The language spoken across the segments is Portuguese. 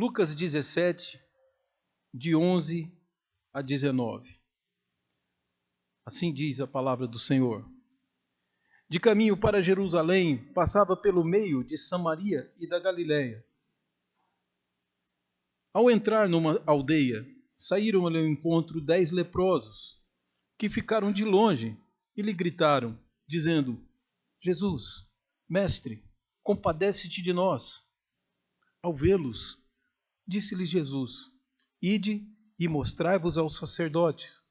Lucas 17, de 11 a 19. Assim diz a palavra do Senhor. De caminho para Jerusalém, passava pelo meio de Samaria e da Galiléia. Ao entrar numa aldeia, saíram-lhe ao encontro 10 leprosos, que ficaram de longe e lhe gritaram, dizendo: Jesus, mestre, compadece-te de nós. Ao vê-los, disse-lhes Jesus: Ide e mostrai-vos aos sacerdotes.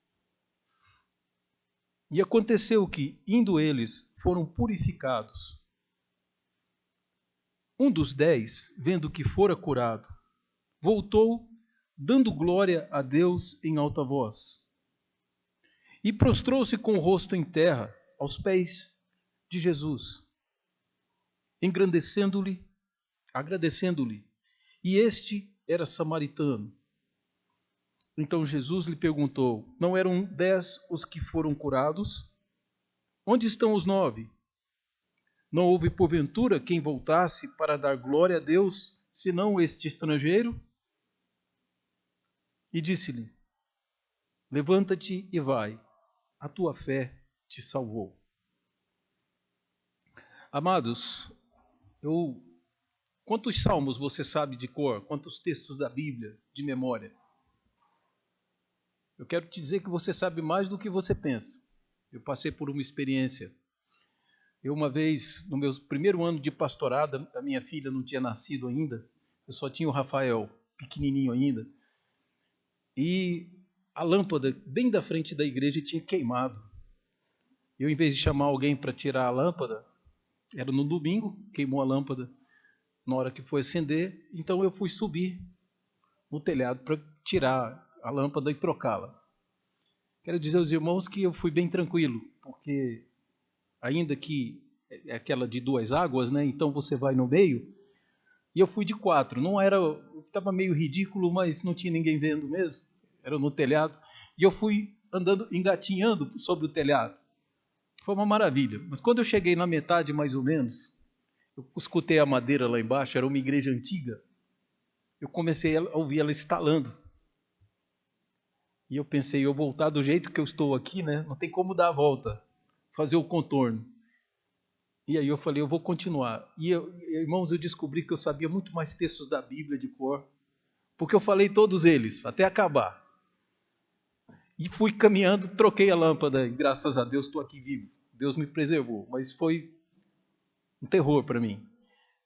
E aconteceu que, indo eles, foram purificados. Um dos 10, vendo que fora curado, voltou, dando glória a Deus em alta voz. E prostrou-se com o rosto em terra, aos pés de Jesus, agradecendo-lhe. E este era samaritano. Então Jesus lhe perguntou: Não eram 10 os que foram curados? Onde estão os 9? Não houve porventura quem voltasse para dar glória a Deus, senão este estrangeiro? E disse-lhe: Levanta-te e vai, a tua fé te salvou. Amados, quantos salmos você sabe de cor? Quantos textos da Bíblia de memória? Eu quero te dizer que você sabe mais do que você pensa. Eu passei por uma experiência. Uma vez, no meu primeiro ano de pastorado, a minha filha não tinha nascido ainda, eu só tinha o Rafael, pequenininho ainda, e a lâmpada bem da frente da igreja tinha queimado. Eu, em vez de chamar alguém para tirar a lâmpada, era no domingo, queimou a lâmpada na hora que foi acender, então eu fui subir no telhado para tirar a lâmpada e trocá-la. Quero dizer aos irmãos que eu fui bem tranquilo, porque ainda que é aquela de 2 águas, né? Então você vai no meio, e eu fui de 4. Não era, estava meio ridículo, mas não tinha ninguém vendo mesmo. Era no telhado, e eu fui andando, engatinhando sobre o telhado. Foi uma maravilha. Mas quando eu cheguei na metade, mais ou menos, eu escutei a madeira lá embaixo, era uma igreja antiga. Eu comecei a ouvir ela estalando. E eu pensei, eu voltar do jeito que eu estou aqui, né? Não tem como dar a volta, fazer o contorno. E aí eu falei, eu vou continuar. Irmãos, eu descobri que eu sabia muito mais textos da Bíblia de cor, porque eu falei todos eles, até acabar. E fui caminhando, troquei a lâmpada, e graças a Deus estou aqui vivo. Deus me preservou, mas foi um terror para mim.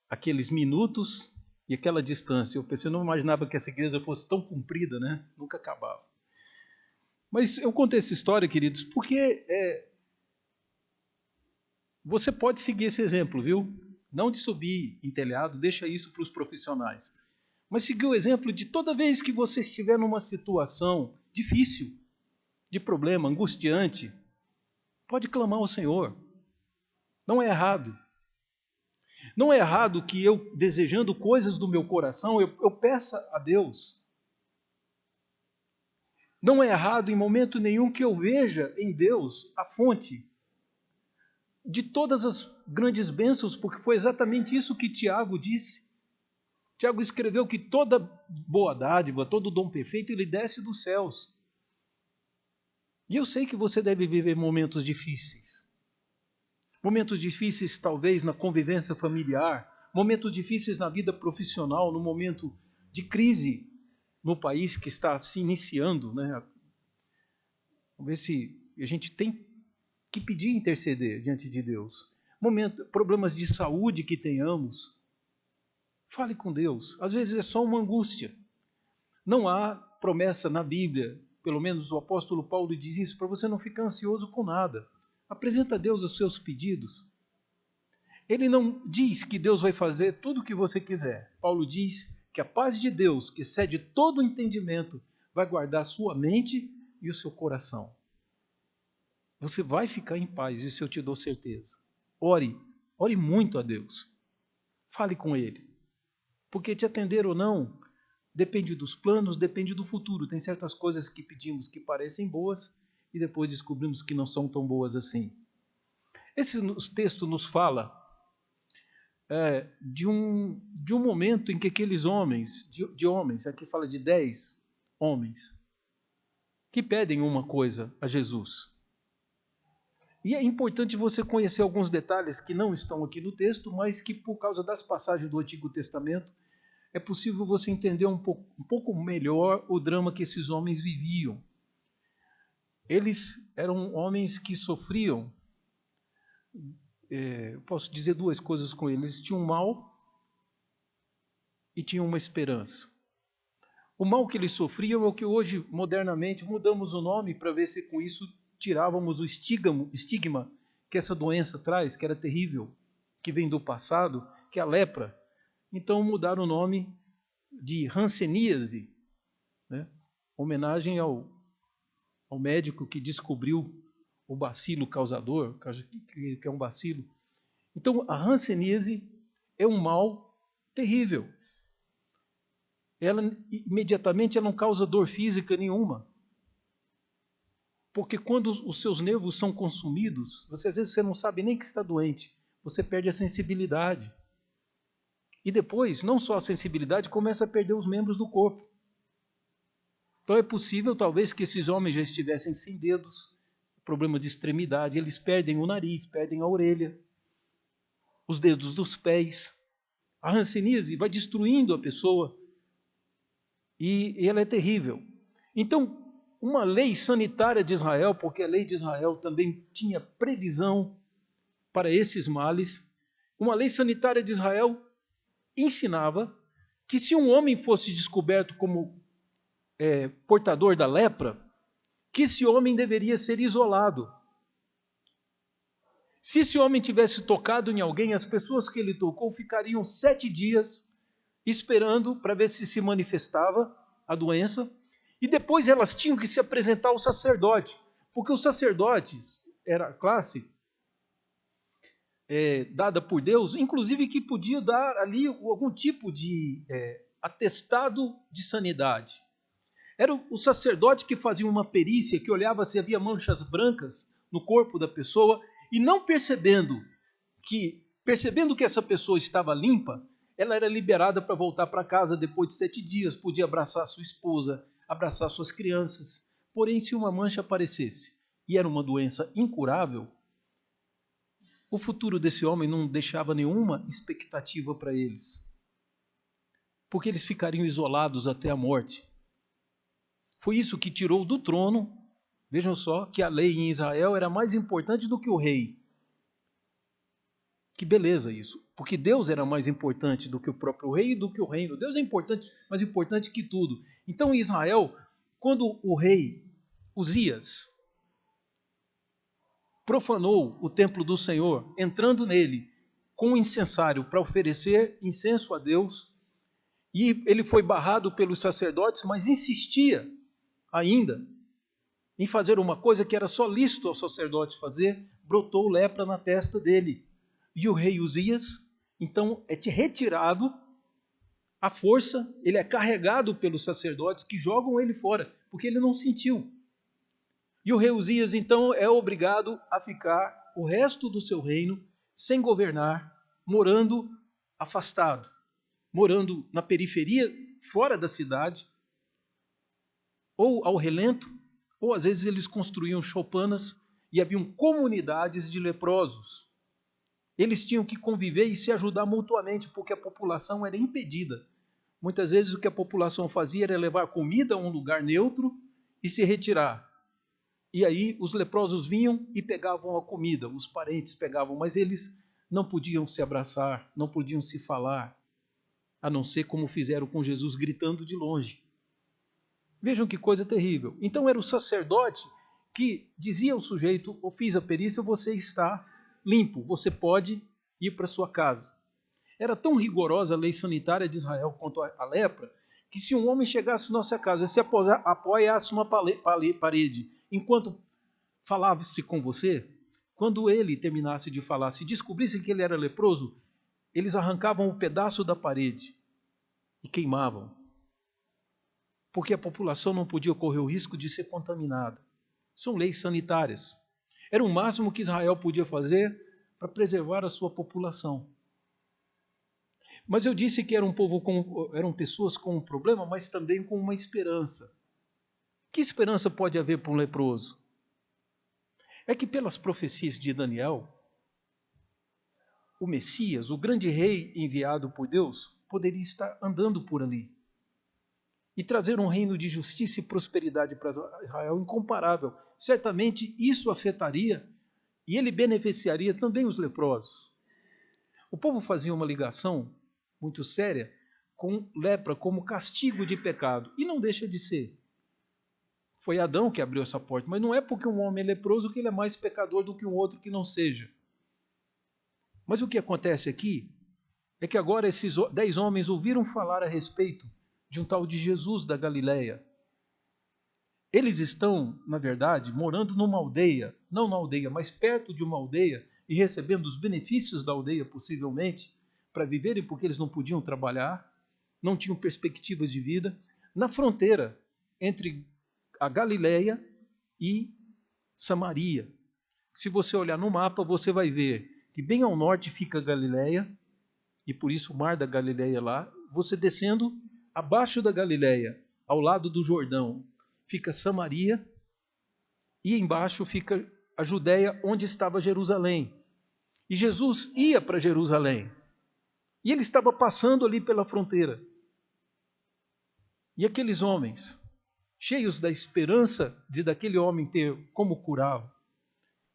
Aqueles minutos e aquela distância. Eu pensei, eu não imaginava que essa igreja fosse tão comprida, né? Nunca acabava. Mas eu contei essa história, queridos, porque você pode seguir esse exemplo, viu? Não de subir em telhado, deixa isso para os profissionais. Mas seguir o exemplo de toda vez que você estiver numa situação difícil, de problema, angustiante, pode clamar ao Senhor. Não é errado. Não é errado que eu, desejando coisas do meu coração, eu peça a Deus. Não é errado em momento nenhum que eu veja em Deus a fonte de todas as grandes bênçãos, porque foi exatamente isso que Tiago disse. Tiago escreveu que toda boa dádiva, todo dom perfeito, ele desce dos céus. E eu sei que você deve viver momentos difíceis. Momentos difíceis, talvez, na convivência familiar, momentos difíceis na vida profissional, no momento de crise no país que está se iniciando, né? Vamos ver se a gente tem que pedir interceder diante de Deus. Problemas de saúde que tenhamos, fale com Deus. Às vezes é só uma angústia. Não há promessa na Bíblia, pelo menos o apóstolo Paulo diz isso, para você não ficar ansioso com nada. Apresenta a Deus os seus pedidos. Ele não diz que Deus vai fazer tudo o que você quiser. Paulo diz que a paz de Deus, que excede todo o entendimento, vai guardar sua mente e o seu coração. Você vai ficar em paz, isso eu te dou certeza. Ore muito a Deus. Fale com Ele. Porque te atender ou não, depende dos planos, depende do futuro. Tem certas coisas que pedimos que parecem boas e depois descobrimos que não são tão boas assim. Esse texto nos fala de um momento em que aqueles homens, de homens, aqui fala de 10 homens, que pedem uma coisa a Jesus. E é importante você conhecer alguns detalhes que não estão aqui no texto, mas que por causa das passagens do Antigo Testamento, é possível você entender um pouco melhor o drama que esses homens viviam. Eles eram homens que sofriam, eu posso dizer duas coisas com eles: eles tinham um mal e tinham uma esperança. O mal que eles sofriam é o que hoje, modernamente, mudamos o nome para ver se com isso tirávamos o estigma que essa doença traz, que era terrível, que vem do passado, que é a lepra. Então mudaram o nome de hanseníase, né? Homenagem ao médico que descobriu o bacilo causador, que é um bacilo. Então a hanseníase é um mal terrível. Ela imediatamente ela não causa dor física nenhuma. Porque quando os seus nervos são consumidos, às vezes você não sabe nem que está doente, você perde a sensibilidade. E depois, não só a sensibilidade, começa a perder os membros do corpo. Então é possível, talvez, que esses homens já estivessem sem dedos, problema de extremidade, eles perdem o nariz, perdem a orelha, os dedos dos pés. A hanseníase vai destruindo a pessoa e ela é terrível. Então, uma lei sanitária de Israel, porque a lei de Israel também tinha previsão para esses males, uma lei sanitária de Israel ensinava que se um homem fosse descoberto como portador da lepra, que esse homem deveria ser isolado. Se esse homem tivesse tocado em alguém, as pessoas que ele tocou ficariam 7 dias esperando para ver se manifestava a doença, e depois elas tinham que se apresentar ao sacerdote, porque os sacerdotes era a classe dada por Deus, inclusive que podia dar ali algum tipo de atestado de sanidade. Era o sacerdote que fazia uma perícia, que olhava se havia manchas brancas no corpo da pessoa, e não percebendo que essa pessoa estava limpa, ela era liberada para voltar para casa depois de 7 dias, podia abraçar sua esposa, abraçar suas crianças. Porém, se uma mancha aparecesse e era uma doença incurável, o futuro desse homem não deixava nenhuma expectativa para eles, porque eles ficariam isolados até a morte. Foi isso que tirou do trono, vejam só, que a lei em Israel era mais importante do que o rei. Que beleza isso, porque Deus era mais importante do que o próprio rei e do que o reino. Deus é importante, mais importante que tudo. Então em Israel, quando o rei Uzias profanou o templo do Senhor, entrando nele com um incensário para oferecer incenso a Deus, e ele foi barrado pelos sacerdotes, mas insistia ainda em fazer uma coisa que era só lícito aos sacerdotes fazer, brotou lepra na testa dele. E o rei Uzias, então, é retirado à força, ele é carregado pelos sacerdotes que jogam ele fora, porque ele não sentiu. E o rei Uzias, então, é obrigado a ficar o resto do seu reino sem governar, morando afastado, morando na periferia, fora da cidade, ou ao relento, ou às vezes eles construíam choupanas e haviam comunidades de leprosos. Eles tinham que conviver e se ajudar mutuamente, porque a população era impedida. Muitas vezes o que a população fazia era levar comida a um lugar neutro e se retirar. E aí os leprosos vinham e pegavam a comida, os parentes pegavam, mas eles não podiam se abraçar, não podiam se falar, a não ser como fizeram com Jesus, gritando de longe. Vejam que coisa terrível. Então era o sacerdote que dizia ao sujeito: eu fiz a perícia, você está limpo, você pode ir para sua casa. Era tão rigorosa a lei sanitária de Israel quanto a lepra, que se um homem chegasse na nossa casa e se apoiasse uma parede enquanto falava-se com você, quando ele terminasse de falar, se descobrissem que ele era leproso, eles arrancavam um pedaço da parede e queimavam. Porque a população não podia correr o risco de ser contaminada. São leis sanitárias. Era o máximo que Israel podia fazer para preservar a sua população. Mas eu disse que era um povo eram pessoas com um problema, mas também com uma esperança. Que esperança pode haver para um leproso? É que pelas profecias de Daniel, o Messias, o grande rei enviado por Deus, poderia estar andando por ali e trazer um reino de justiça e prosperidade para Israel incomparável. Certamente isso afetaria e ele beneficiaria também os leprosos. O povo fazia uma ligação muito séria com lepra como castigo de pecado, e não deixa de ser. Foi Adão que abriu essa porta, mas não é porque um homem é leproso que ele é mais pecador do que um outro que não seja. Mas o que acontece aqui é que agora esses 10 homens ouviram falar a respeito de um tal de Jesus da Galileia. Eles estão, na verdade, morando numa aldeia, não na aldeia, mas perto de uma aldeia, e recebendo os benefícios da aldeia, possivelmente, para viverem, porque eles não podiam trabalhar, não tinham perspectivas de vida, na fronteira entre a Galileia e Samaria. Se você olhar no mapa, você vai ver que bem ao norte fica a Galileia, e por isso o mar da Galileia lá. Você descendo abaixo da Galileia, ao lado do Jordão, fica Samaria, e embaixo fica a Judéia, onde estava Jerusalém. E Jesus ia para Jerusalém. E ele estava passando ali pela fronteira. E aqueles homens, cheios da esperança de daquele homem ter como curá-lo,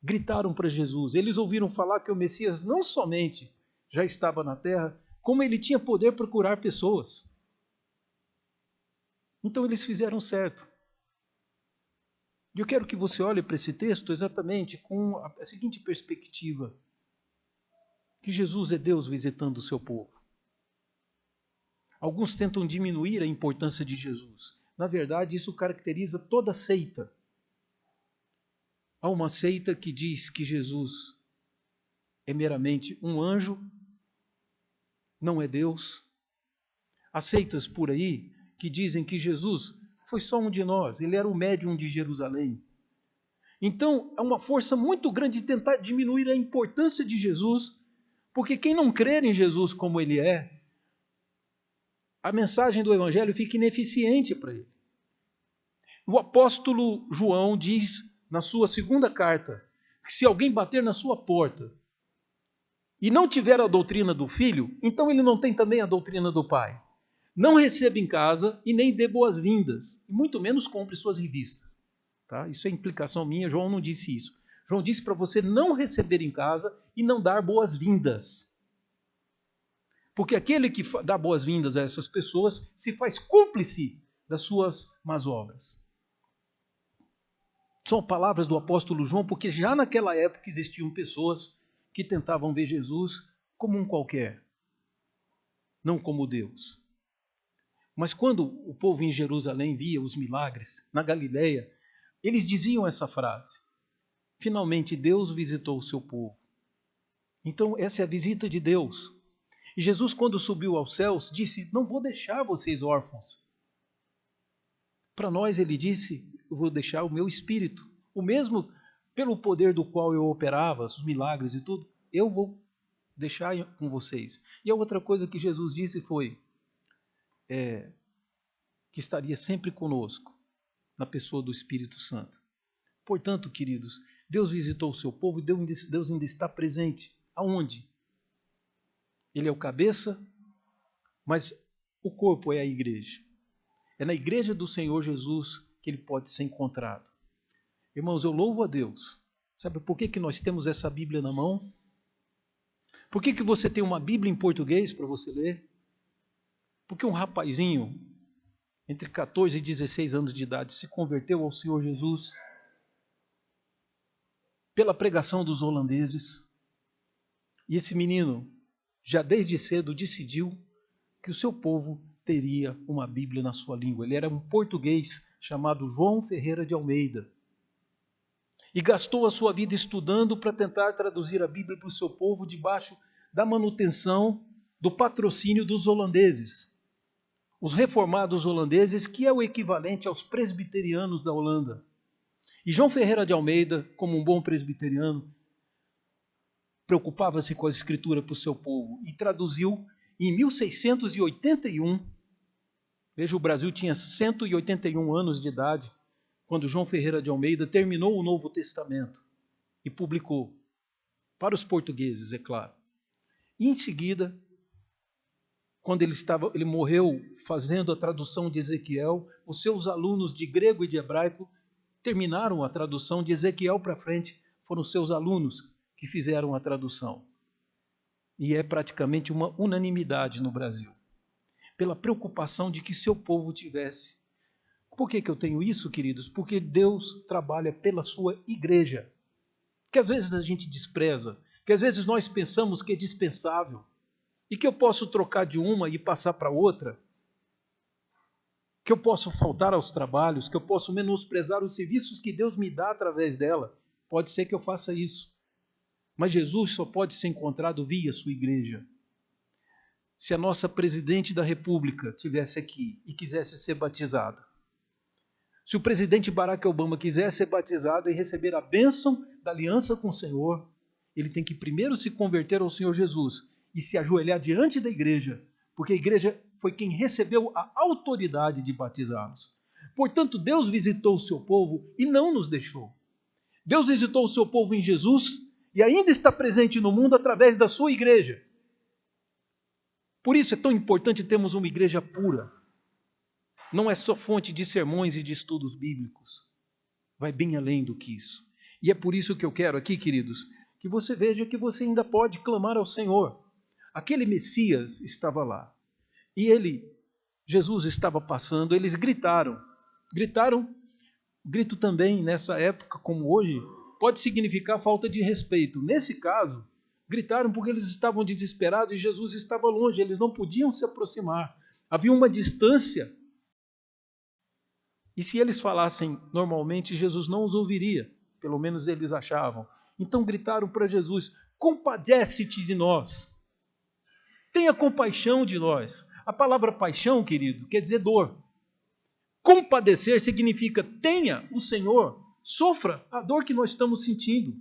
gritaram para Jesus. Eles ouviram falar que o Messias não somente já estava na terra, como ele tinha poder para curar pessoas. Então eles fizeram certo. E eu quero que você olhe para esse texto exatamente com a seguinte perspectiva: que Jesus é Deus visitando o seu povo. Alguns tentam diminuir a importância de Jesus. Na verdade, isso caracteriza toda seita. Há uma seita que diz que Jesus é meramente um anjo, não é Deus. Há seitas por aí que dizem que Jesus foi só um de nós, ele era o médium de Jerusalém. Então, há uma força muito grande de tentar diminuir a importância de Jesus, porque quem não crer em Jesus como ele é, a mensagem do Evangelho fica ineficiente para ele. O apóstolo João diz na sua segunda carta que se alguém bater na sua porta e não tiver a doutrina do Filho, então ele não tem também a doutrina do Pai. Não receba em casa e nem dê boas-vindas, e muito menos compre suas revistas. Tá? Isso é implicação minha, João não disse isso. João disse para você não receber em casa e não dar boas-vindas. Porque aquele que dá boas-vindas a essas pessoas se faz cúmplice das suas más obras. São palavras do apóstolo João, porque já naquela época existiam pessoas que tentavam ver Jesus como um qualquer, não como Deus. Mas quando o povo em Jerusalém via os milagres na Galileia, eles diziam essa frase: finalmente Deus visitou o seu povo. Então essa é a visita de Deus. E Jesus, quando subiu aos céus, disse: não vou deixar vocês órfãos. Para nós ele disse: eu vou deixar o meu espírito. O mesmo pelo poder do qual eu operava, os milagres e tudo, eu vou deixar com vocês. E a outra coisa que Jesus disse foi que estaria sempre conosco, na pessoa do Espírito Santo. Portanto, queridos, Deus visitou o seu povo e Deus ainda está presente. Aonde? Ele é o cabeça, mas o corpo é a igreja. É na igreja do Senhor Jesus que ele pode ser encontrado. Irmãos, eu louvo a Deus. Sabe por que nós temos essa Bíblia na mão? Por que você tem uma Bíblia em português para você ler? Porque um rapazinho, entre 14 e 16 anos de idade, se converteu ao Senhor Jesus pela pregação dos holandeses. E esse menino, já desde cedo, decidiu que o seu povo teria uma Bíblia na sua língua. Ele era um português chamado João Ferreira de Almeida. E gastou a sua vida estudando para tentar traduzir a Bíblia para o seu povo debaixo da manutenção do patrocínio dos holandeses. Os reformados holandeses, que é o equivalente aos presbiterianos da Holanda. E João Ferreira de Almeida, como um bom presbiteriano, preocupava-se com a escritura para o seu povo e traduziu em 1681, veja, o Brasil tinha 181 anos de idade, quando João Ferreira de Almeida terminou o Novo Testamento e publicou, para os portugueses, é claro. E em seguida, quando ele morreu fazendo a tradução de Ezequiel, os seus alunos de grego e de hebraico terminaram a tradução de Ezequiel para frente, foram seus alunos que fizeram a tradução. E é praticamente uma unanimidade no Brasil, pela preocupação de que seu povo tivesse. Por que eu tenho isso, queridos? Porque Deus trabalha pela sua igreja, que às vezes a gente despreza, que às vezes nós pensamos que é dispensável, e que eu posso trocar de uma e passar para outra, que eu posso faltar aos trabalhos, que eu posso menosprezar os serviços que Deus me dá através dela. Pode ser que eu faça isso. Mas Jesus só pode ser encontrado via sua igreja. Se a nossa presidente da República estivesse aqui e quisesse ser batizada, se o presidente Barack Obama quiser ser batizado e receber a bênção da aliança com o Senhor, ele tem que primeiro se converter ao Senhor Jesus e se ajoelhar diante da igreja, porque a igreja foi quem recebeu a autoridade de batizá-los. Portanto, Deus visitou o seu povo e não nos deixou. Deus visitou o seu povo em Jesus e ainda está presente no mundo através da sua igreja. Por isso é tão importante termos uma igreja pura. Não é só fonte de sermões e de estudos bíblicos. Vai bem além do que isso. E é por isso que eu quero aqui, queridos, que você veja que você ainda pode clamar ao Senhor. Aquele Messias estava lá. E Jesus estava passando, eles gritaram. Grito também nessa época, como hoje, pode significar falta de respeito. Nesse caso, gritaram porque eles estavam desesperados e Jesus estava longe, eles não podiam se aproximar. Havia uma distância. E se eles falassem normalmente, Jesus não os ouviria, pelo menos eles achavam. Então gritaram para Jesus: compadece-te de nós. Tenha compaixão de nós. A palavra paixão, querido, quer dizer dor. Compadecer significa tenha o Senhor, sofra a dor que nós estamos sentindo.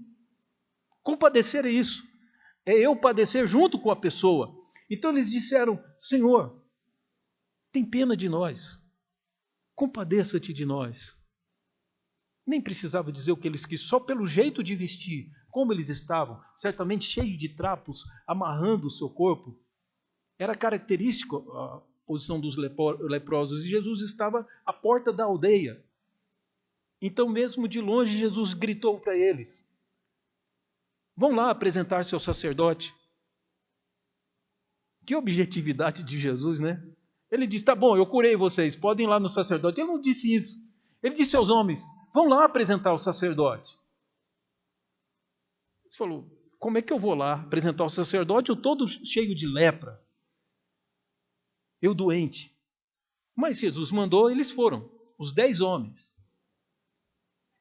Compadecer é isso. É eu padecer junto com a pessoa. Então eles disseram: Senhor, tem pena de nós. Compadeça-te de nós. Nem precisava dizer o que eles quis, só pelo jeito de vestir, como eles estavam, certamente cheios de trapos, amarrando o seu corpo. Era característico a posição dos leprosos, e Jesus estava à porta da aldeia. Então, mesmo de longe, Jesus gritou para eles: vão lá apresentar-se ao sacerdote. Que objetividade de Jesus, né? Ele disse: tá bom, eu curei vocês, podem ir lá no sacerdote. Ele não disse isso. Ele disse aos homens: vão lá apresentar o sacerdote. Ele falou: como é que eu vou lá apresentar o sacerdote? Eu todo cheio de lepra. Eu doente. Mas Jesus mandou, eles foram. Os 10 homens.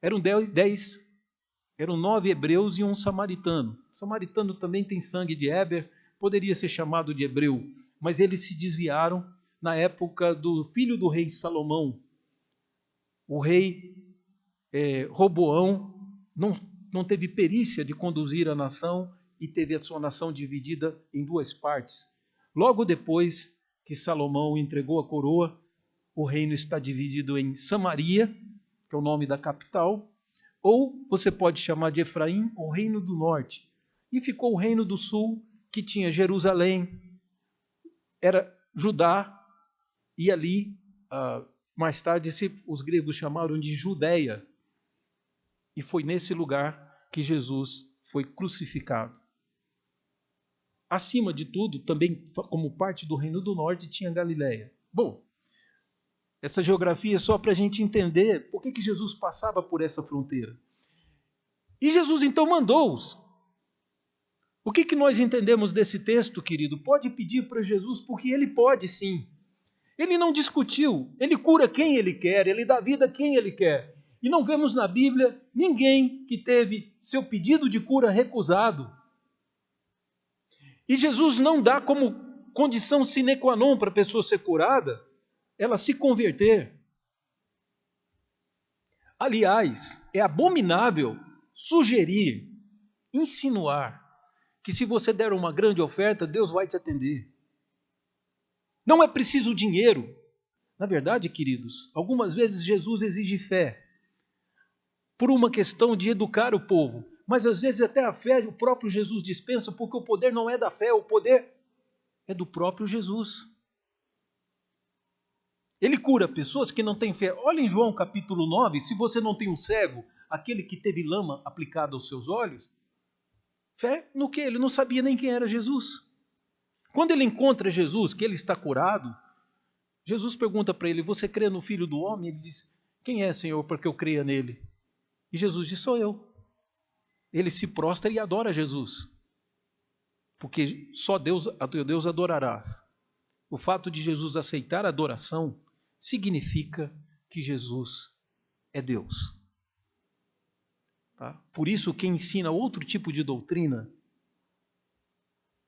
Eram 10. Eram 9 hebreus e um samaritano. O samaritano também tem sangue de Éber, poderia ser chamado de hebreu. Mas eles se desviaram na época do filho do rei Salomão. O rei Roboão não teve perícia de conduzir a nação e teve a sua nação dividida em 2 partes. Logo depois que Salomão entregou a coroa, o reino está dividido em Samaria, que é o nome da capital, ou você pode chamar de Efraim, o reino do norte. E ficou o reino do sul, que tinha Jerusalém, era Judá, e ali, mais tarde, os gregos chamaram de Judeia. E foi nesse lugar que Jesus foi crucificado. Acima de tudo, também como parte do Reino do Norte, tinha Galileia. Bom, essa geografia é só para a gente entender por que Jesus passava por essa fronteira. E Jesus então mandou-os. O que nós entendemos desse texto, querido? Pode pedir para Jesus, porque ele pode sim. Ele não discutiu, ele cura quem ele quer, ele dá vida a quem ele quer. E não vemos na Bíblia ninguém que teve seu pedido de cura recusado. E Jesus não dá como condição sine qua non para a pessoa ser curada, ela se converter. Aliás, é abominável sugerir, insinuar, que se você der uma grande oferta, Deus vai te atender. Não é preciso dinheiro. Na verdade, queridos, algumas vezes Jesus exige fé por uma questão de educar o povo. Mas às vezes até a fé o próprio Jesus dispensa, porque o poder não é da fé, o poder é do próprio Jesus. Ele cura pessoas que não têm fé. Olha em João capítulo 9, se você não tem um cego, aquele que teve lama aplicada aos seus olhos, fé no quê? Ele não sabia nem quem era Jesus. Quando ele encontra Jesus, que ele está curado, Jesus pergunta para ele, você crê no Filho do Homem? Ele diz, quem é, Senhor, para que eu creia nele? E Jesus diz, sou eu. Ele se prostra e adora Jesus. Porque só Deus, a teu Deus adorarás. O fato de Jesus aceitar a adoração significa que Jesus é Deus. Tá? Por isso, quem ensina outro tipo de doutrina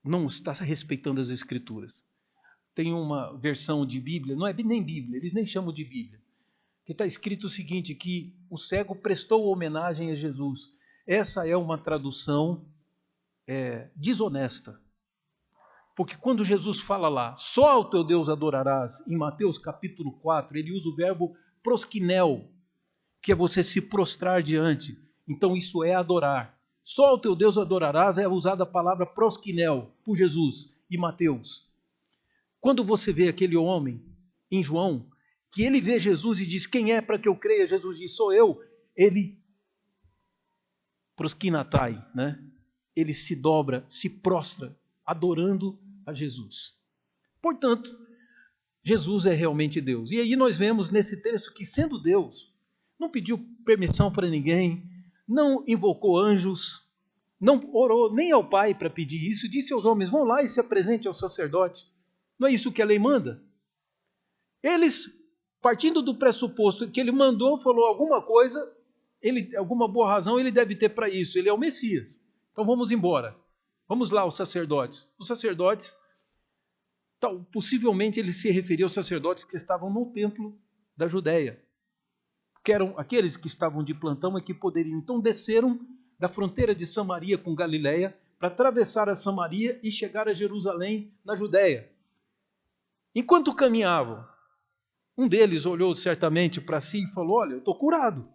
não está respeitando as Escrituras. Tem uma versão de Bíblia, não é nem Bíblia, eles nem chamam de Bíblia, que está escrito o seguinte, que o cego prestou homenagem a Jesus. Essa é uma tradução desonesta. Porque quando Jesus fala lá, só ao teu Deus adorarás, em Mateus capítulo 4, ele usa o verbo proskinel, que é você se prostrar diante. Então isso é adorar. Só ao teu Deus adorarás é usada a palavra proskinel por Jesus e Mateus. Quando você vê aquele homem em João, que ele vê Jesus e diz, quem é para que eu creia? Jesus diz, sou eu. Ele proskinatai, né? Ele se dobra, se prostra, adorando a Jesus. Portanto, Jesus é realmente Deus. E aí nós vemos nesse texto que, sendo Deus, não pediu permissão para ninguém, não invocou anjos, não orou nem ao Pai para pedir isso, disse aos homens, vão lá e se apresentem ao sacerdote. Não é isso que a lei manda? Eles, partindo do pressuposto que ele mandou, falou alguma coisa, alguma boa razão ele deve ter para isso, ele é o Messias. Então vamos embora. Vamos lá aos sacerdotes. Os sacerdotes, possivelmente ele se referia aos sacerdotes que estavam no templo da Judéia, que eram aqueles que estavam de plantão e que poderiam. Então desceram da fronteira de Samaria com Galiléia para atravessar a Samaria e chegar a Jerusalém, na Judéia. Enquanto caminhavam, um deles olhou certamente para si e falou, olha, eu estou curado.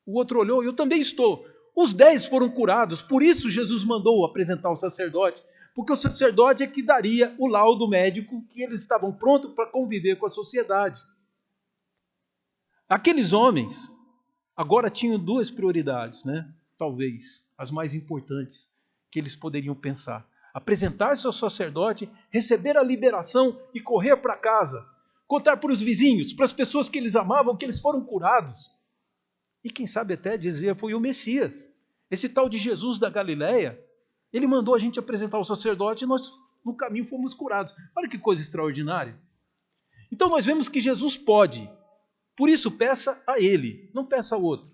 O outro olhou, eu também estou. Os 10 foram curados, por isso Jesus mandou apresentar o sacerdote, porque o sacerdote é que daria o laudo médico que eles estavam prontos para conviver com a sociedade. Aqueles homens agora tinham 2 prioridades, né? Talvez as mais importantes que eles poderiam pensar. Apresentar-se ao sacerdote, receber a liberação e correr para casa. Contar para os vizinhos, para as pessoas que eles amavam, que eles foram curados. E quem sabe até dizer, foi o Messias. Esse tal de Jesus da Galiléia, ele mandou a gente apresentar o sacerdote e nós no caminho fomos curados. Olha que coisa extraordinária. Então nós vemos que Jesus pode. Por isso peça a ele, não peça a outro.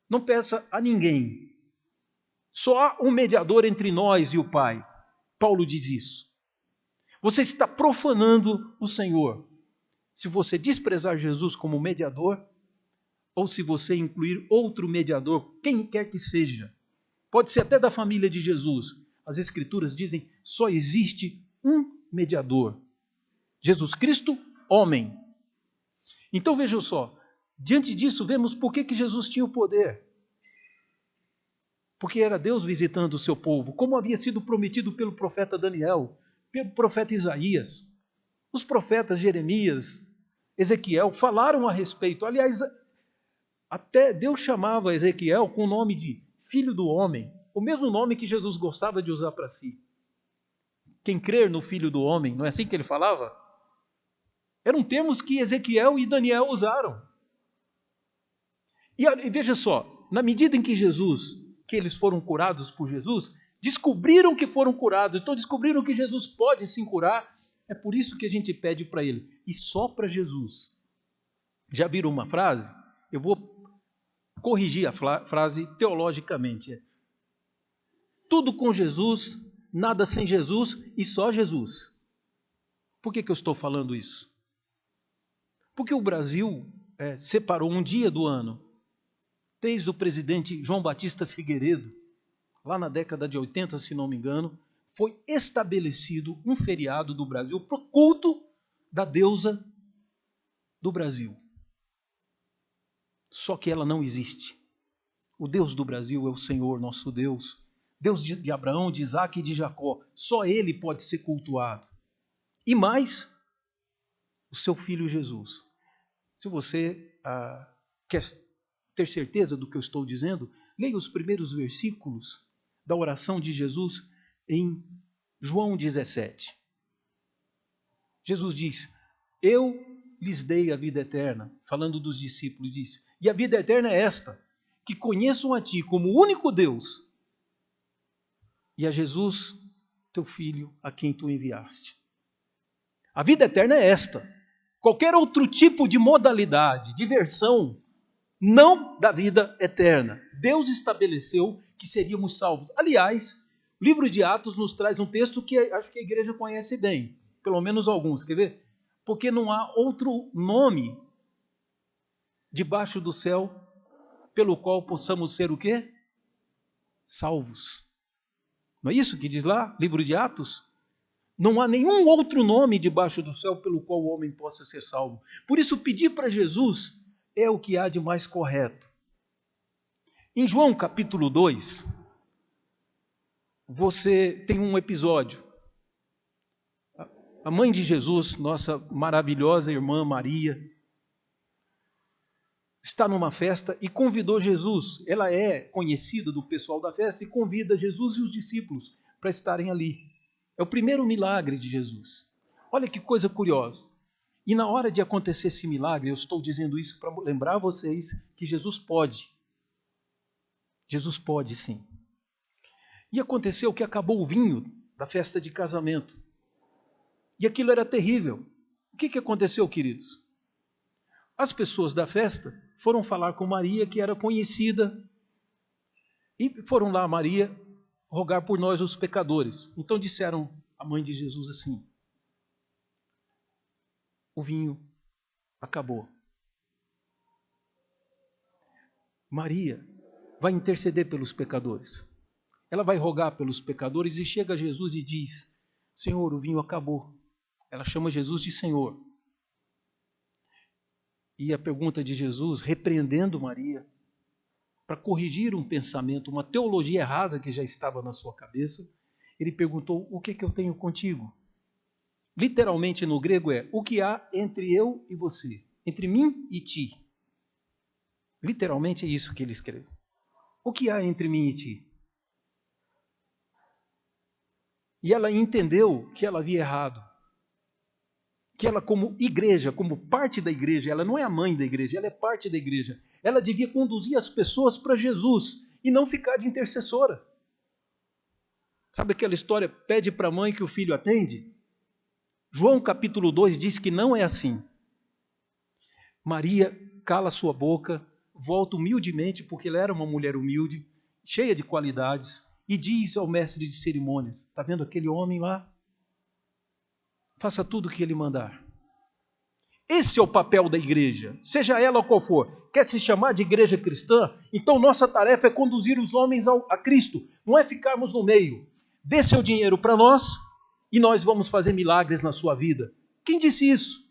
Não peça a ninguém. Só há um mediador entre nós e o Pai. Paulo diz isso. Você está profanando o Senhor. Se você desprezar Jesus como mediador, ou se você incluir outro mediador, quem quer que seja, pode ser até da família de Jesus. As Escrituras dizem, só existe um mediador. Jesus Cristo, homem. Então vejam só, diante disso vemos por que Jesus tinha o poder. Porque era Deus visitando o seu povo, como havia sido prometido pelo profeta Daniel, pelo profeta Isaías. Os profetas Jeremias, Ezequiel falaram a respeito. Aliás, até Deus chamava Ezequiel com o nome de Filho do Homem, o mesmo nome que Jesus gostava de usar para si. Quem crer no Filho do Homem, não é assim que ele falava? Eram termos que Ezequiel e Daniel usaram. E veja só, na medida em que eles foram curados por Jesus, descobriram que foram curados, então descobriram que Jesus pode sim curar, é por isso que a gente pede para ele, e só para Jesus. Já viram uma frase? Eu vou corrigir a frase teologicamente. Tudo com Jesus, nada sem Jesus e só Jesus. Por que eu estou falando isso? Porque o Brasil separou um dia do ano, desde o presidente João Batista Figueiredo, lá na década de 80, se não me engano, foi estabelecido um feriado do Brasil para o culto da deusa do Brasil. Só que ela não existe. O Deus do Brasil é o Senhor, nosso Deus. Deus de Abraão, de Isaac e de Jacó. Só Ele pode ser cultuado. E mais, o seu Filho Jesus. Se você quer ter certeza do que eu estou dizendo, leia os primeiros versículos da oração de Jesus em João 17. Jesus diz, eu lhes dei a vida eterna, falando dos discípulos, diz, e a vida eterna é esta, que conheçam a ti como o único Deus e a Jesus, teu Filho, a quem tu enviaste. A vida eterna é esta. Qualquer outro tipo de modalidade, de versão, não da vida eterna. Deus estabeleceu que seríamos salvos. Aliás, o livro de Atos nos traz um texto que acho que a igreja conhece bem, pelo menos alguns, quer ver? Porque não há outro nome debaixo do céu pelo qual possamos ser o quê? Salvos. Não é isso que diz lá, livro de Atos? Não há nenhum outro nome debaixo do céu pelo qual o homem possa ser salvo. Por isso, pedir para Jesus é o que há de mais correto. Em João capítulo 2, você tem um episódio. A mãe de Jesus, nossa maravilhosa irmã Maria, está numa festa e convidou Jesus. Ela é conhecida do pessoal da festa e convida Jesus e os discípulos para estarem ali. É o primeiro milagre de Jesus. Olha que coisa curiosa. E na hora de acontecer esse milagre, eu estou dizendo isso para lembrar vocês que Jesus pode. Jesus pode, sim. E aconteceu que acabou o vinho da festa de casamento. E aquilo era terrível. O que aconteceu, queridos? As pessoas da festa foram falar com Maria, que era conhecida, e foram lá a Maria rogar por nós os pecadores. Então disseram a mãe de Jesus assim, o vinho acabou. Maria vai interceder pelos pecadores. Ela vai rogar pelos pecadores e chega a Jesus e diz, Senhor, o vinho acabou. Ela chama Jesus de Senhor. E a pergunta de Jesus, repreendendo Maria, para corrigir um pensamento, uma teologia errada que já estava na sua cabeça, ele perguntou, o que eu tenho contigo? Literalmente no grego é, o que há entre eu e você? Entre mim e ti. Literalmente é isso que ele escreve. O que há entre mim e ti? E ela entendeu que ela havia errado. Que ela, como igreja, como parte da igreja, ela não é a mãe da igreja, ela é parte da igreja. Ela devia conduzir as pessoas para Jesus e não ficar de intercessora. Sabe aquela história, pede para a mãe que o filho atende? João capítulo 2 diz que não é assim. Maria cala sua boca, volta humildemente, porque ela era uma mulher humilde, cheia de qualidades, e diz ao mestre de cerimônias, está vendo aquele homem lá? Faça tudo o que ele mandar. Esse é o papel da igreja, seja ela qual for. Quer se chamar de igreja cristã? Então nossa tarefa é conduzir os homens a Cristo, não é ficarmos no meio. Dê seu dinheiro para nós e nós vamos fazer milagres na sua vida. Quem disse isso?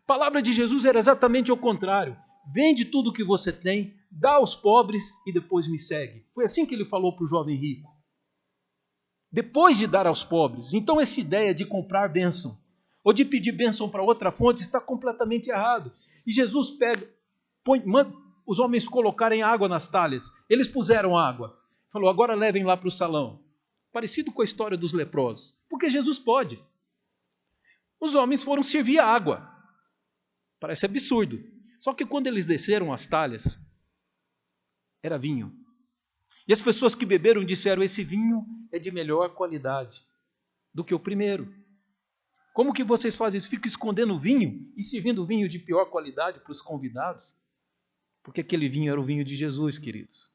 A palavra de Jesus era exatamente o contrário. Vende tudo o que você tem, dá aos pobres e depois me segue. Foi assim que ele falou para o jovem rico. Depois de dar aos pobres. Então essa ideia de comprar bênção ou de pedir bênção para outra fonte está completamente errado. E Jesus manda os homens colocarem água nas talhas. Eles puseram água. Falou, agora levem lá para o salão. Parecido com a história dos leprosos. Porque Jesus pode. Os homens foram servir a água. Parece absurdo. Só que quando eles desceram as talhas, era vinho. E as pessoas que beberam disseram, esse vinho é de melhor qualidade do que o primeiro. Como que vocês fazem isso? Ficam escondendo vinho e servindo vinho de pior qualidade para os convidados? Porque aquele vinho era o vinho de Jesus, queridos.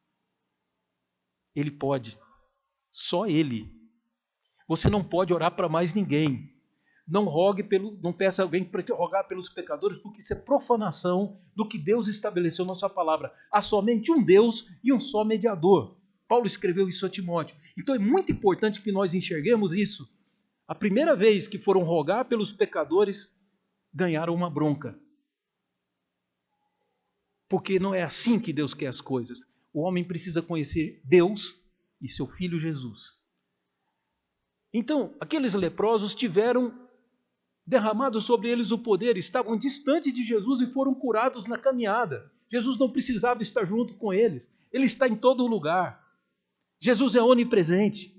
Ele pode. Só Ele. Você não pode orar para mais ninguém. Não peça a alguém para rogar pelos pecadores, porque isso é profanação do que Deus estabeleceu na sua palavra. Há somente um Deus e um só mediador. Paulo escreveu isso a Timóteo. Então é muito importante que nós enxerguemos isso. A primeira vez que foram rogar pelos pecadores, ganharam uma bronca. Porque não é assim que Deus quer as coisas. O homem precisa conhecer Deus e seu Filho Jesus. Então, aqueles leprosos tiveram derramado sobre eles o poder, estavam distantes de Jesus e foram curados na caminhada. Jesus não precisava estar junto com eles. Ele está em todo lugar. Jesus é onipresente.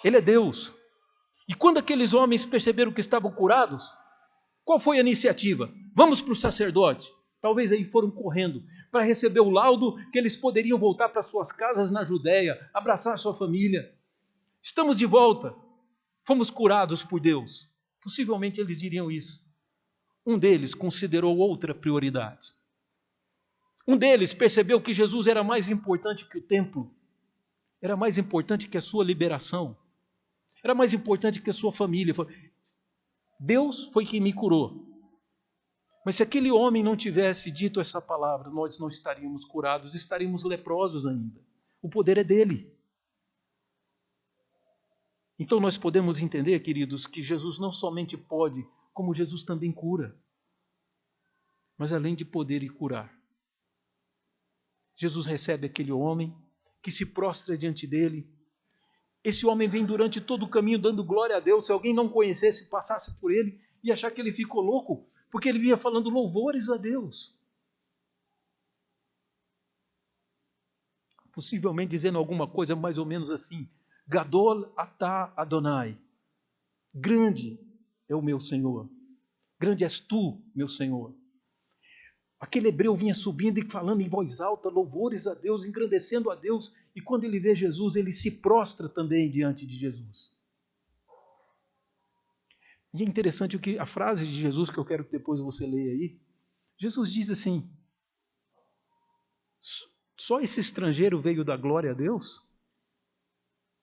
Ele é Deus. E quando aqueles homens perceberam que estavam curados, qual foi a iniciativa? Vamos para o sacerdote. Talvez aí foram correndo para receber o laudo que eles poderiam voltar para suas casas na Judéia, abraçar sua família. Estamos de volta. Fomos curados por Deus. Possivelmente eles diriam isso. Um deles considerou outra prioridade. Um deles percebeu que Jesus era mais importante que o templo. Era mais importante que a sua liberação. Era mais importante que a sua família. Deus foi quem me curou. Mas se aquele homem não tivesse dito essa palavra, nós não estaríamos curados, estaríamos leprosos ainda. O poder é dele. Então nós podemos entender, queridos, que Jesus não somente pode, como Jesus também cura. Mas além de poder e curar, Jesus recebe aquele homem que se prostra diante dele. Esse homem vem durante todo o caminho dando glória a Deus. Se alguém não conhecesse, passasse por ele e achar que ele ficou louco, porque ele vinha falando louvores a Deus. Possivelmente dizendo alguma coisa mais ou menos assim: Gadol atah Adonai. Grande é o meu Senhor. Grande és tu, meu Senhor. Aquele hebreu vinha subindo e falando em voz alta, louvores a Deus, engrandecendo a Deus. E quando ele vê Jesus, ele se prostra também diante de Jesus. E é interessante a frase de Jesus, que eu quero que depois você leia aí. Jesus diz assim: só esse estrangeiro veio da glória a Deus?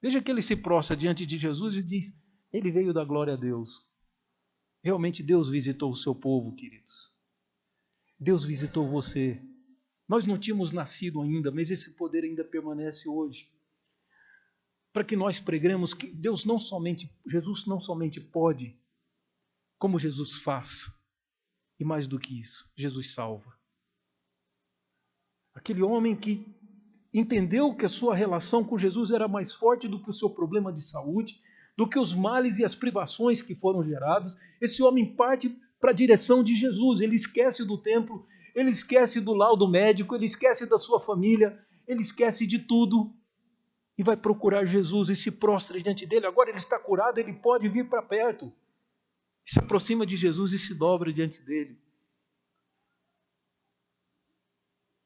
Veja que ele se prostra diante de Jesus e diz: ele veio da glória a Deus. Realmente Deus visitou o seu povo, queridos. Deus visitou você. Nós não tínhamos nascido ainda, mas esse poder ainda permanece hoje. Para que nós preguemos que Jesus não somente pode, como Jesus faz. E mais do que isso, Jesus salva. Aquele homem que entendeu que a sua relação com Jesus era mais forte do que o seu problema de saúde, do que os males e as privações que foram gerados, esse homem parte para a direção de Jesus. Ele esquece do templo, ele esquece do laudo médico, ele esquece da sua família, ele esquece de tudo e vai procurar Jesus e se prostra diante dele. Agora ele está curado, ele pode vir para perto. Se aproxima de Jesus e se dobra diante dele.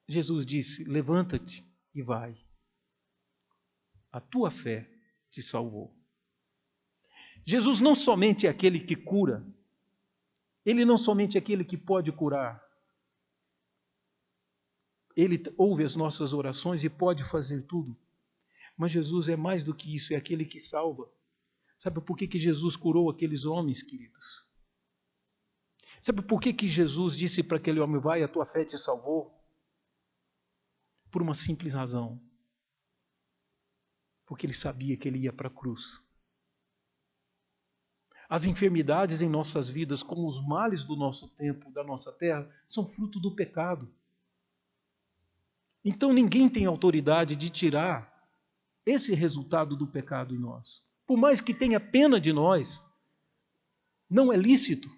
Jesus disse: levanta-te e vai. A tua fé te salvou. Jesus não somente é aquele que cura, ele não somente é aquele que pode curar, ele ouve as nossas orações e pode fazer tudo, mas Jesus é mais do que isso, é aquele que salva. Sabe por que Jesus curou aqueles homens, queridos? Sabe por que Jesus disse para aquele homem: vai, a tua fé te salvou? Por uma simples razão. Porque ele sabia que ele ia para a cruz. As enfermidades em nossas vidas, como os males do nosso tempo, da nossa terra, são fruto do pecado. Então ninguém tem autoridade de tirar esse resultado do pecado em nós. Por mais que tenha pena de nós, não é lícito.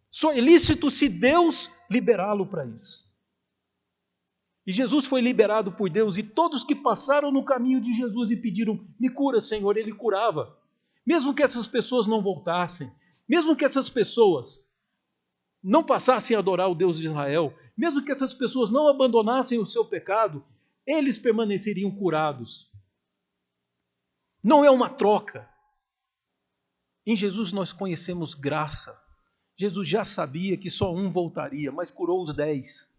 Só é lícito se Deus liberá-lo para isso. E Jesus foi liberado por Deus, e todos que passaram no caminho de Jesus e pediram: me cura, Senhor, ele curava. Mesmo que essas pessoas não voltassem, mesmo que essas pessoas não passassem a adorar o Deus de Israel, mesmo que essas pessoas não abandonassem o seu pecado, eles permaneceriam curados. Não é uma troca. Em Jesus nós conhecemos graça. Jesus já sabia que só um voltaria, mas curou os 10.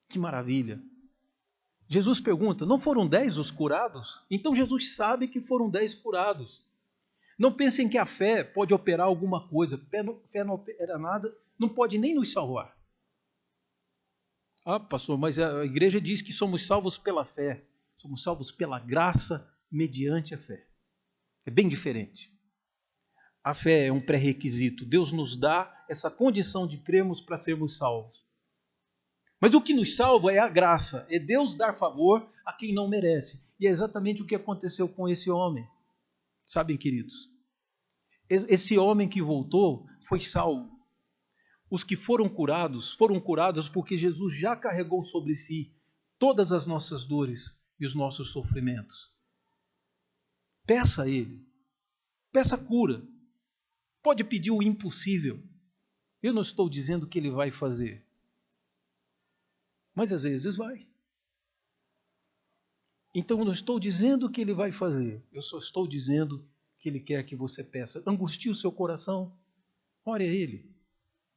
Que maravilha! Jesus pergunta: não foram 10 os curados? Então Jesus sabe que foram 10 curados. Não pensem que a fé pode operar alguma coisa. Fé não opera nada, não pode nem nos salvar. Ah, pastor, mas a igreja diz que somos salvos pela fé. Somos salvos pela graça mediante a fé. É bem diferente. A fé é um pré-requisito. Deus nos dá essa condição de crermos para sermos salvos. Mas o que nos salva é a graça, é Deus dar favor a quem não merece. E é exatamente o que aconteceu com esse homem. Sabem, queridos? Esse homem que voltou foi salvo. Os que foram curados porque Jesus já carregou sobre si todas as nossas dores e os nossos sofrimentos. Peça a Ele. Peça cura. Pode pedir o impossível. Eu não estou dizendo que Ele vai fazer. Mas às vezes vai. Então eu não estou dizendo que Ele vai fazer. Eu só estou dizendo que Ele quer que você peça. Angustie o seu coração. Ore a Ele.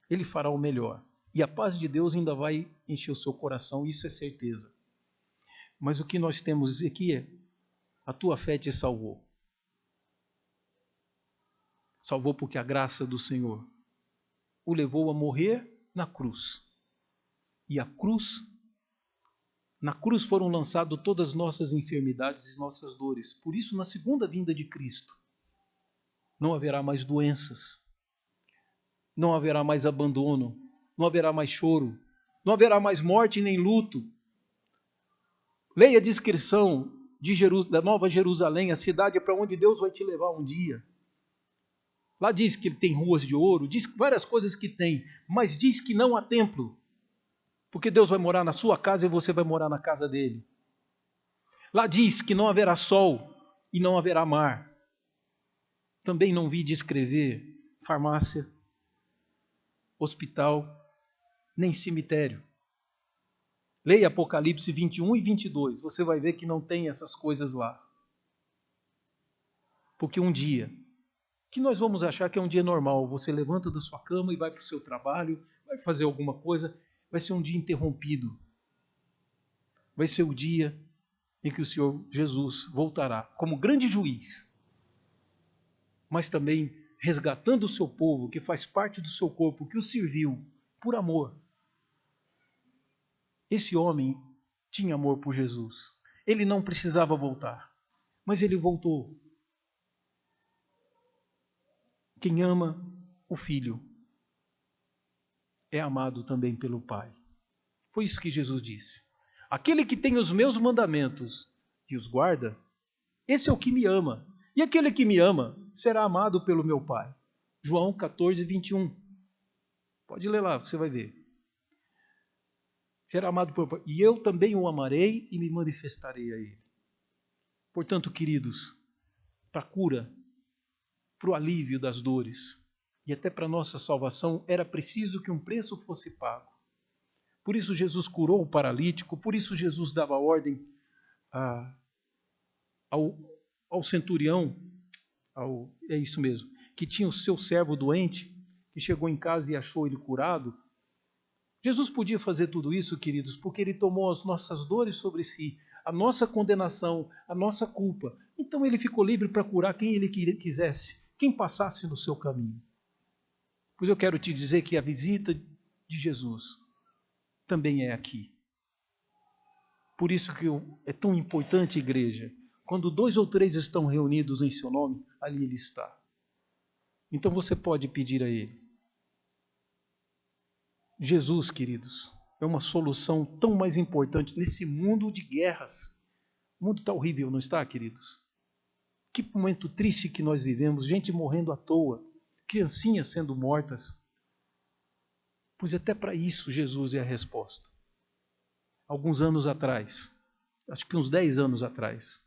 Ele fará o melhor. E a paz de Deus ainda vai encher o seu coração. Isso é certeza. Mas o que nós temos aqui é: a tua fé te salvou. Salvou porque a graça do Senhor o levou a morrer na cruz. E na cruz foram lançadas todas as nossas enfermidades e nossas dores. Por isso, na segunda vinda de Cristo, não haverá mais doenças, não haverá mais abandono, não haverá mais choro, não haverá mais morte nem luto. Leia a descrição da Nova Jerusalém, a cidade para onde Deus vai te levar um dia. Lá diz que tem ruas de ouro, diz várias coisas que tem, mas diz que não há templo. Porque Deus vai morar na sua casa e você vai morar na casa dele. Lá diz que não haverá sol e não haverá mar. Também não vi descrever farmácia, hospital, nem cemitério. Leia Apocalipse 21 e 22, você vai ver que não tem essas coisas lá. Porque um dia, que nós vamos achar que é um dia normal, você levanta da sua cama e vai para o seu trabalho, vai fazer alguma coisa, vai ser um dia interrompido. Vai ser o dia em que o Senhor Jesus voltará como grande juiz, mas também resgatando o seu povo, que faz parte do seu corpo, que o serviu por amor. Esse homem tinha amor por Jesus. Ele não precisava voltar, mas ele voltou. Quem ama o Filho é amado também pelo Pai. Foi isso que Jesus disse. Aquele que tem os meus mandamentos e os guarda, esse é o que me ama. E aquele que me ama será amado pelo meu Pai. João 14, 21. Pode ler lá, você vai ver. Será amado pelo Pai. E eu também o amarei e me manifestarei a ele. Portanto, queridos, para a cura, para o alívio das dores e até para a nossa salvação, era preciso que um preço fosse pago. Por isso Jesus curou o paralítico, por isso Jesus dava ordem ao centurião, é isso mesmo, que tinha o seu servo doente, que chegou em casa e achou ele curado. Jesus podia fazer tudo isso, queridos, porque ele tomou as nossas dores sobre si, a nossa condenação, a nossa culpa. Então ele ficou livre para curar quem ele quisesse, quem passasse no seu caminho. Pois eu quero te dizer que a visita de Jesus também é aqui. Por isso que é tão importante, igreja, quando 2 ou 3 estão reunidos em seu nome, ali ele está. Então você pode pedir a ele. Jesus, queridos, é uma solução tão mais importante nesse mundo de guerras. O mundo está horrível, não está, queridos? Que momento triste que nós vivemos, gente morrendo à toa, criancinhas sendo mortas. Pois até para isso Jesus é a resposta. Alguns anos atrás, acho que uns 10 anos atrás,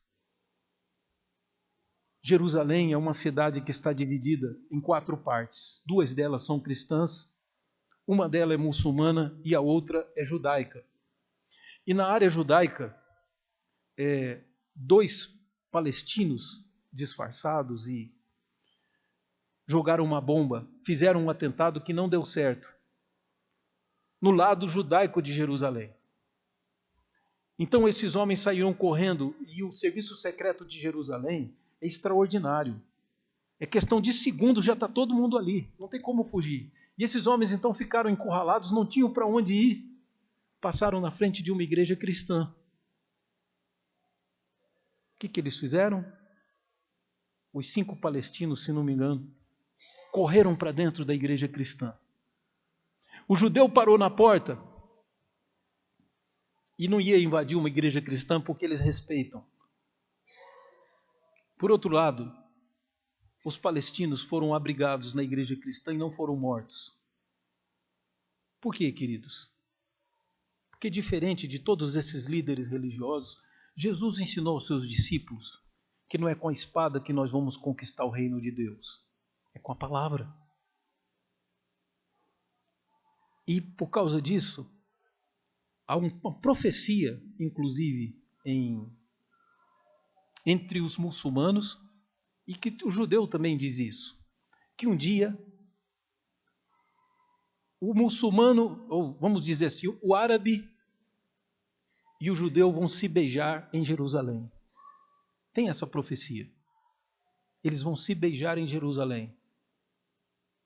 Jerusalém é uma cidade que está dividida em 4 partes. 2 delas são cristãs, uma delas é muçulmana e a outra é judaica. E na área judaica, 2 palestinos disfarçados e jogaram uma bomba, fizeram um atentado que não deu certo, no lado judaico de Jerusalém. Então esses homens saíram correndo e o serviço secreto de Jerusalém é extraordinário. É questão de segundos, já está todo mundo ali, não tem como fugir. E esses homens então ficaram encurralados, não tinham para onde ir. Passaram na frente de uma igreja cristã. O que eles fizeram? os 5 palestinos, se não me engano, correram para dentro da igreja cristã. O judeu parou na porta e não ia invadir uma igreja cristã porque eles respeitam. Por outro lado, os palestinos foram abrigados na igreja cristã e não foram mortos. Por quê, queridos? Porque, diferente de todos esses líderes religiosos, Jesus ensinou aos seus discípulos que não é com a espada que nós vamos conquistar o reino de Deus, é com a palavra. E por causa disso, há uma profecia, inclusive, entre os muçulmanos, e que o judeu também diz isso, que um dia o muçulmano, ou vamos dizer assim, o árabe e o judeu vão se beijar em Jerusalém. Tem essa profecia. Eles vão se beijar em Jerusalém.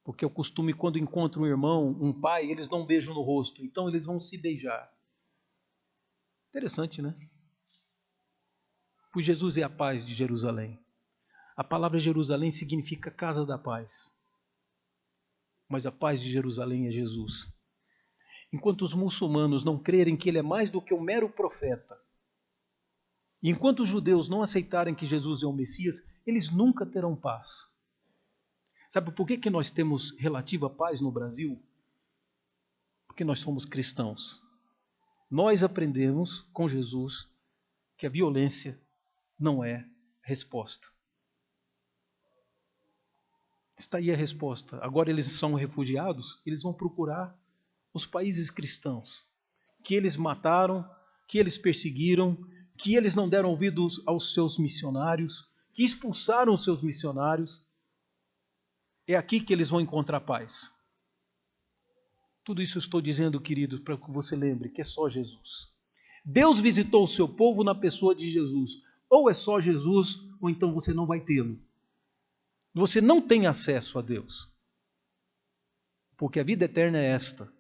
Porque é o costume, quando encontram um irmão, um pai, eles dão um beijo no rosto. Então eles vão se beijar. Interessante, né? Pois Jesus é a paz de Jerusalém. A palavra Jerusalém significa casa da paz. Mas a paz de Jerusalém é Jesus. Enquanto os muçulmanos não crerem que ele é mais do que um mero profeta, e enquanto os judeus não aceitarem que Jesus é o Messias, eles nunca terão paz. Sabe por que nós temos relativa paz no Brasil? Porque nós somos cristãos. Nós aprendemos com Jesus que a violência não é resposta. Está aí a resposta. Agora eles são refugiados, eles vão procurar os países cristãos, que eles mataram, que eles perseguiram, que eles não deram ouvidos aos seus missionários, que expulsaram os seus missionários. É aqui que eles vão encontrar paz. Tudo isso eu estou dizendo, queridos, para que você lembre que é só Jesus. Deus visitou o seu povo na pessoa de Jesus. Ou é só Jesus, ou então você não vai tê-lo. Você não tem acesso a Deus. Porque a vida eterna é esta: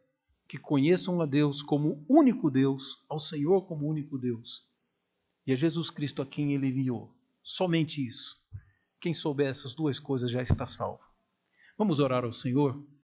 que conheçam a Deus como único Deus, ao Senhor como único Deus, e a Jesus Cristo a quem Ele enviou. Somente isso. Quem souber essas duas coisas já está salvo. Vamos orar ao Senhor?